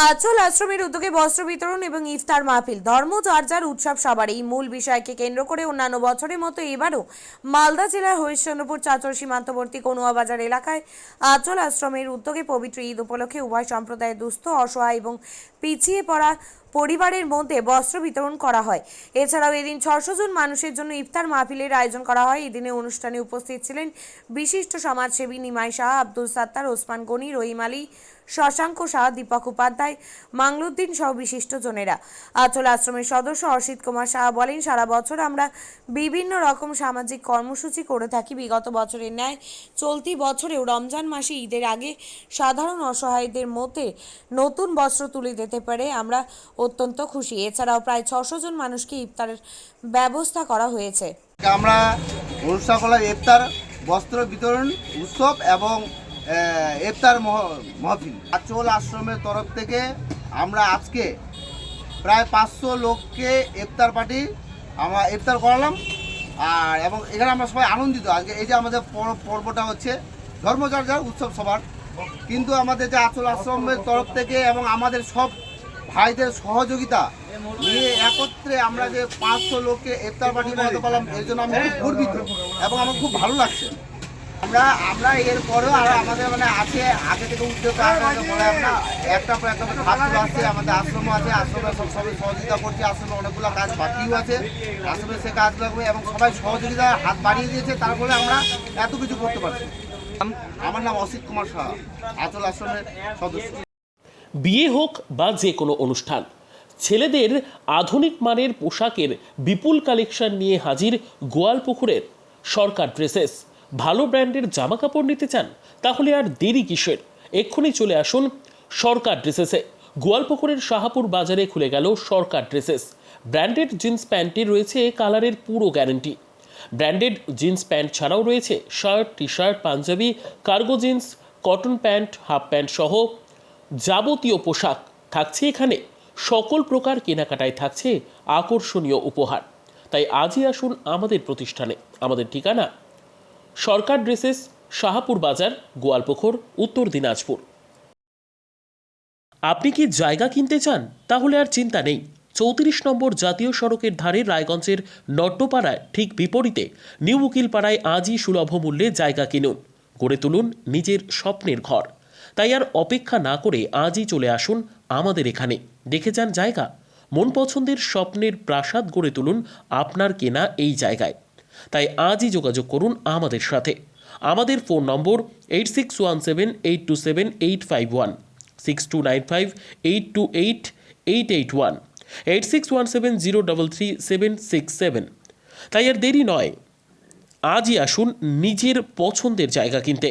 আঁচল আশ্রমের উদ্যোগে বস্ত্র বিতরণ এবং ইফতার মাহফিল। ধর্ম যার যার, উৎসব সবারই। মূল বিষয়কে কেন্দ্র করে অন্যান্য বছরের মতো এবারও মালদা জেলার হরিশ্চন্দ্রপুর চাঁচল সীমান্তবর্তী কনুয়া বাজার এলাকায় আঁচল আশ্রমের উদ্যোগে পবিত্র ঈদ উপলক্ষে উভয় সম্প্রদায়ের দুস্থ, অসহায় এবং পিছিয়ে পড়া পরিবারের মধ্যে বস্ত্র বিতরণ করা হয়। এছাড়াও এদিন 600 জন মানুষের জন্য ইফতার মাহফিলের আয়োজন করা হয়। এদিনে অনুষ্ঠানে উপস্থিত ছিলেন বিশিষ্ট সমাজসেবী নিমাই শাহ, আব্দুল সাত্তার, ওসমান গনি, রহিম আলী, শশাঙ্ক শাহ, দীপক উপাধ্যায়, মাংলুদ্দিন সহ বিশিষ্ট জনেরা। আঁচল আশ্রমের সদস্য অসিত কুমার শাহ বলেন, সারা বছর আমরা বিভিন্ন রকম সামাজিক কর্মসূচি করে থাকি। বিগত বছরের ন্যায় চলতি বছরেও রমজান মাসে ঈদের আগে সাধারণ অসহায়দের মধ্যে নতুন বস্ত্র তুলে দিতে পারে আমরা অত্যন্ত খুশি। এছাড়াও প্রায় 600 জন মানুষকে ইফতারের ব্যবস্থা করা হয়েছে। আমরা অনুষ্ঠান করলাম ইফতার বস্ত্র বিতরণ উৎসব এবং ইফতার মাহফিল। আঁচল আশ্রমের তরফ থেকে আমরা আজকে প্রায় 500 লোককে ইফতার পার্টি আমরা ইফতার করালাম। আর এবং এখানে আমরা সবাই আনন্দিত। আজকে এই যে আমাদের পর্বটা হচ্ছে ধর্ম যার যার, উৎসব সবার, কিন্তু আমাদের যে আঁচল আশ্রমের তরফ থেকে এবং আমাদের সব ভাইদের সহযোগিতা নিয়ে একত্রে আমরা যে 500 লোককে ইফতার পার্টি বানাতে পারলাম, এর জন্য আমি খুব গর্বিত এবং আমার খুব ভালো লাগছে। আমরা এরপরেও আরও আমাদের আছে আগে থেকে উদ্যোগ আমরা একটা পর একটা ছাত্র আছে, আমাদের আশ্রমও আছে, আশ্রমে সবাই সহযোগিতা করছে। আশ্রমে অনেকগুলো কাজ বাকিও আছে, আশ্রমে সে কাজ লাগবে এবং সবাই সহযোগিতা হাত বাড়িয়ে দিয়েছে, তারপরে আমরা এত কিছু করতে পারছি। আমার নাম অসিত কুমার শাহ, আঁচল আশ্রমের সদস্য। বিয়ে হোক বা যে কোনো অনুষ্ঠান, ছেলেদের আধুনিক মানের পোশাকের বিপুল কালেকশন নিয়ে হাজির গোয়ালপুকুরের সরকার ড্রেসেস। ভালো ব্র্যান্ডের জামা কাপড় নিতে চান? তাহলে আর দেরি কিসের? এক্ষুনি চলে আসুন সরকার ড্রেসেসে। গোয়ালপুকুরের শাহাপুর বাজারে খুলে গেল সরকার ড্রেসেস। ব্র্যান্ডেড জিন্স প্যান্টে রয়েছে কালারের পুরো গ্যারেন্টি। ব্র্যান্ডেড জিন্স প্যান্ট ছাড়াও রয়েছে shirt, T shirt, panjabi, cargo jeans, cotton pant, half pant সহ যাবতীয় পোশাক থাকছে এখানে। সকল প্রকার কেনাকাটায় থাকছে আকর্ষণীয় উপহার। তাই আজই আসুন আমাদের প্রতিষ্ঠানে। আমাদের ঠিকানা সরকার ড্রেসেস, শাহাপুর বাজার, গোয়ালপুকুর, উত্তর দিনাজপুর। আপনি কি জায়গা কিনতে চান? তাহলে আর চিন্তা নেই। 34 নম্বর জাতীয় সড়কের ধারে রায়গঞ্জের নট্টপাড়ায় ঠিক বিপরীতে নিউ উকিলপাড়ায় আজই সুলভ মূল্যে জায়গা কিনুন, গড়ে তুলুন নিজের স্বপ্নের ঘর। তাই আর অপেক্ষা না করে আজই চলে আসুন আমাদের এখানে। দেখে যান জায়গা, মন পছন্দের স্বপ্নের প্রাসাদ গড়ে তুলুন আপনার কেনা এই জায়গায়। তাই আজই যোগাযোগ করুন আমাদের সাথে। আমাদের ফোন নম্বর 8617827851, 6295828881, 8617033767। তাই আর দেরি নয়, আজই আসুন নিজের পছন্দের জায়গা কিনতে।